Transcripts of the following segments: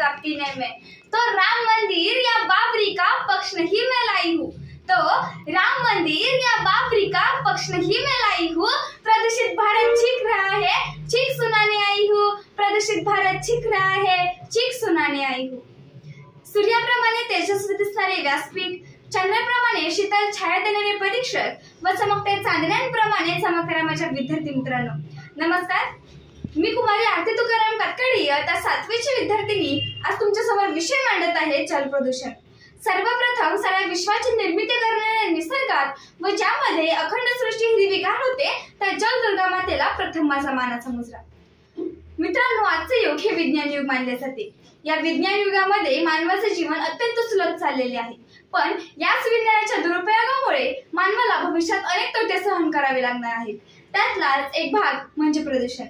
होगा पीने में। तो राम मंदिर या बाबरी का पक्ष नहीं मैं लाई हूँ, तो राम मंदिर या बाबरी का पक्ष नहीं मैं लाई हूँ। प्रदूषित भारत चीख रहा है, चीख सुनाने आई हूँ। प्रदूषित भारत चीख रहा है, चीख सुनाने आई हूँ। सूर्याप्रमाणे तेजस्वी दिसणारे व्यासपीठ, चंद्राप्रमाणे शीतल छाया देणारे परीक्षक व चमकत्या चांदण्यांप्रमाणे चमकणाऱ्या माझ्या विद्यार्थी मित्रांनो, नमस्कार। मी कुमारी आरती तुकाराम कातकडी, आता 7वीची विद्यार्थिनी आज तुमच्या समोर विषय मांडत आहे जल प्रदूषण। सर्वप्रथम साऱ्या विश्वाची निर्मिती करणाऱ्या निसर्गात व ज्यामध्ये अखंड सृष्टी हिरवीगार होते त्या जलदुर्गा मातेला प्रथम माझा मानाचा मुजरा। मित्रांनो, आजचे युग हे विज्ञान युग मानले जाते। या विज्ञान युगामध्ये मानवाचे जीवन अत्यंत सुलभ चाललेले आहे, पण याच विज्ञानाच्या दुरुपयोगामुळे मानवाला भविष्यात अनेक तोटे सहन करावे लागणार आहेत। त्यातलाच एक भाग म्हणजे प्रदूषण।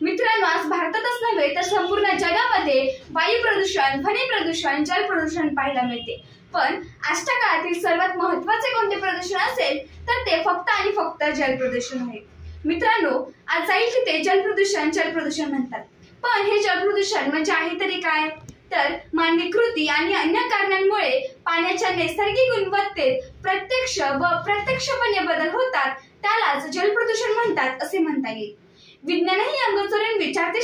मित्रांनो, आज भारतातच नव्हे तर संपूर्ण जगामध्ये वायू प्रदूषण, ध्वनी प्रदूषण, जल प्रदूषण पाहायला मिळते। पण आजच्या काळातील सर्वात महत्त्वाचे कोणते प्रदूषण असेल तर ते फक्त आणि फक्त जल प्रदूषण आहे। मित्रांनो, आज जाईल की ते जल प्रदूषण म्हणतात, पण हे जल प्रदूषण म्हणजे आहे तरी काय? तर मानवी कृती आणि अन्य कारणांमुळे पाण्याच्या नैसर्गिक गुणवत्तेत प्रत्यक्ष व अप्रत्यक्षपणे बदल होतात, त्यालाच जल प्रदूषण म्हणतात असे म्हणता येईल। विज्ञानही अंग चोरून विचारते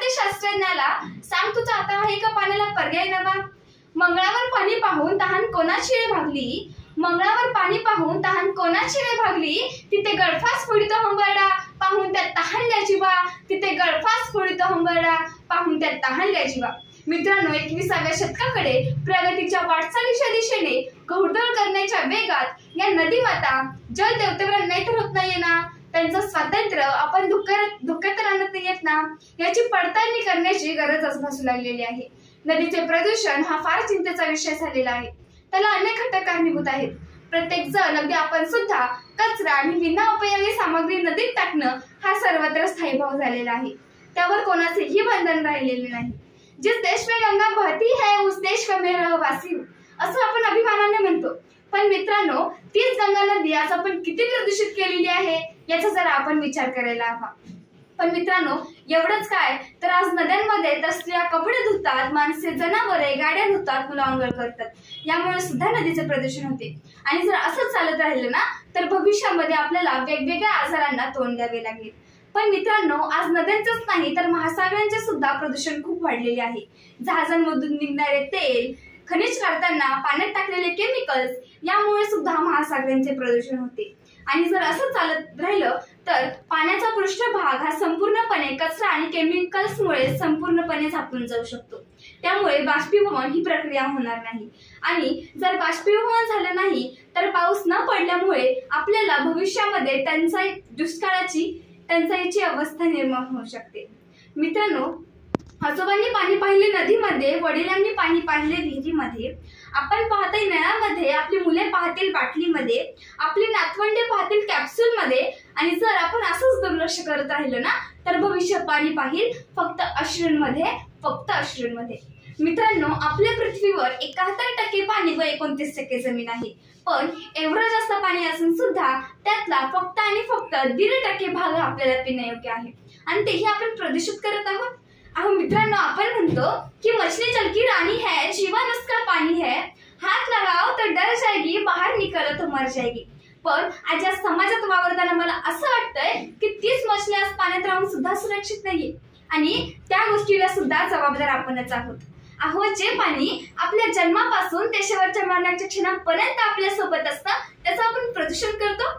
शास्त्रज्ञाला, सांग तुझा आता आहे का पाण्याला पर्याय नवा? मंगळावर पाणी पाहून तहान कोणाची रे भागली, मंगळावर पाणी पाहून तहान कोणाची रे भागली, तिथे गळफास फोडितो हंबरडा पाहून त्यात तहानल्या जीवा, तिथे गळफास फोडितो हंबरडा पाहून त्यात तहानल्या जीवा। मित्रांनो, 21व्या शतकाकडे प्रगतीच्या वाटचालीच्या दिशेने घोडदौड करण्याच्या वेगात या नदी माता जल देवतेवर नाही तर होत नाहीये ना, त्यांचं स्वातंत्र्य आपण धोक्यात आणत नाहीयेत ना, याची पडताळणी करण्याची गरज भासू लागलेली आहे। नदीचे प्रदूषण हा फार चिंतेचा विषय झालेला आहे। त्याला अनेक घटक कारणीभूत आहेत। प्रत्येक जण, अगदी आपण सुद्धा कचरा आणि विना उपयोगी सामग्री नदीत टाकणं हा सर्वत्र स्थायी भाव झालेला आहे। त्यावर कोणाचेही बंधन राहिलेले नाही। जिस देश में गंगा बहती है उस देश का मैं रहवासी हूँ, असं आपण अभिमानाने म्हणतो। पण मित्रांनो, तीच गंगा नदी आज आपण किती प्रदूषित केलेली आहे याचा जरा आपण विचार करायला हवा। पण मित्रांनो, एवढंच काय तर आज नद्यांमध्ये तर स्त्रिया कपडे धुतात, माणसे जनावरे गाड्या धुतात, मुलं अंघोळ करतात, यामुळे सुद्धा नदीचे प्रदूषण होते। आणि जर असंच चालत राहिलं ना तर भविष्यामध्ये आपल्याला वेगवेगळ्या आजारांना तोंड द्यावे लागेल। पण मित्रांनो, आज नद्यांचंच नाही तर महासागरांचे सुद्धा प्रदूषण खूप वाढलेले आहे। जहाजांमधून निघणारे तेल, खनिज काढताना पाण्यात टाकलेले केमिकल्स यामुळे सुद्धा महासागरांचे प्रदूषण होते। आणि जर असं चालत राहिलं तर पाण्याचा पृष्ठभाग हा संपूर्णपणे कचरा आणि केमिकल्समुळे संपूर्णपणे झाकून जाऊ शकतो। त्यामुळे बाष्पीभवन ही प्रक्रिया होणार नाही, आणि जर बाष्पीभवन झालं नाही तर पाऊस न पडल्यामुळे आपल्याला भविष्यामध्ये टंचाईची अवस्था निर्माण होऊ शकते। मित्रांनो, आजोबांनी पाणी पाहिले नदीमध्ये, वडिलांनी पाणी पाहिले विहिरीमध्ये, आपण पाहताय नळामध्ये, आपली मुले पाहतील बाटलीमध्ये, आपली नातवंडे पाहतील कॅप्सूलमध्ये, आणि जर आपण असंच दुर्लक्ष करत राहिलो ना तर भविष्य पाणी पाहिल फक्त अश्रूंमध्ये। मित्रांनो, आपल्या पृथ्वीवर 71% पाणी व 29% जमीन आहे, पण एवढं जास्त पाणी असून सुद्धा त्यातला फक्त आणि फक्त 1.5% भाग आपल्याला पिण्यायोग्य आहे, आणि तेही आपण प्रदूषित करत आहोत। मित्रांनो, आपण म्हणतो की मछली जल की रानी है, जीवन उसका पानी है, हात लगाओ तो डर जाएगी, बाहर निकलो तो मर जाएगी। पण आज या समाजात वावरताना मला असं वाटतंय की तीच मछली आज पाण्यात राहून सुद्धा सुरक्षित नाहीये, आणि त्या गोष्टीला सुद्धा जबाबदार आपणच आहोत। जे पाणी आपल्या जन्मापासून ते शेवटच्या मरणाच्या क्षणापर्यंत आपल्या सोबत असतं त्याचं आपण प्रदूषण करतो।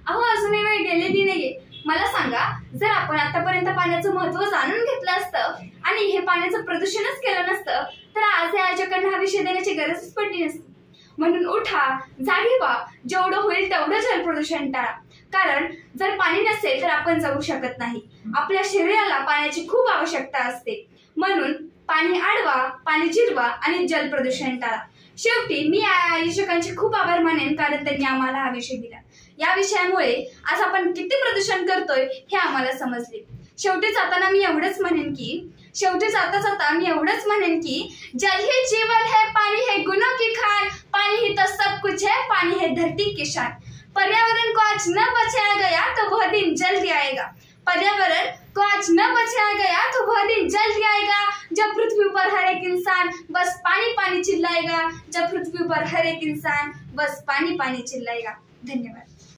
अजूनही वेळ गेलेली नाहीये। मला सांगा, जर आपण आतापर्यंत पाण्याचं महत्त्व जाणून घेतलं असतं आणि हे पाण्याचं प्रदूषणच केलं नसतं तर आज या जगांना हा विषय देण्याची गरजच पडली नसती। म्हणून उठा, जागी व्हा, जेवढं होईल तेवढं जल प्रदूषण टाळा, कारण जर पाणी नसेल तर आपण जगू शकत नाही। आपल्या शरीराला पाण्याची खूप आवश्यकता असते, म्हणून पाणी अडवा, पाणी जिरवा आणि जल प्रदूषण टाळा। शेवटी मी आयोजकांचे खूप आभार मानेन, कारण त्यांनी आम्हाला हा विषय दिला। या विषयामुळे आज आपण किती प्रदूषण करतोय हे आम्हाला समजले। शेवटी जाता मी एवढंच म्हणेन की जल ही जीवन है, पानी है गुनों की खान, पानी ही तो सब कुछ है, पानी है धरती की शान। पर्यावरण को आज न बचाया गया तो वह दिन जल्दी आएगा। पर्यावरण को आज न बचाया गया तो वह दिन जल्द ही आएगा जब पृथ्वी पर हर एक इंसान बस पानी पानी चिल्लाएगा, जब पृथ्वी पर हर एक इंसान बस पानी पानी चिल्लाएगा। धन्यवाद।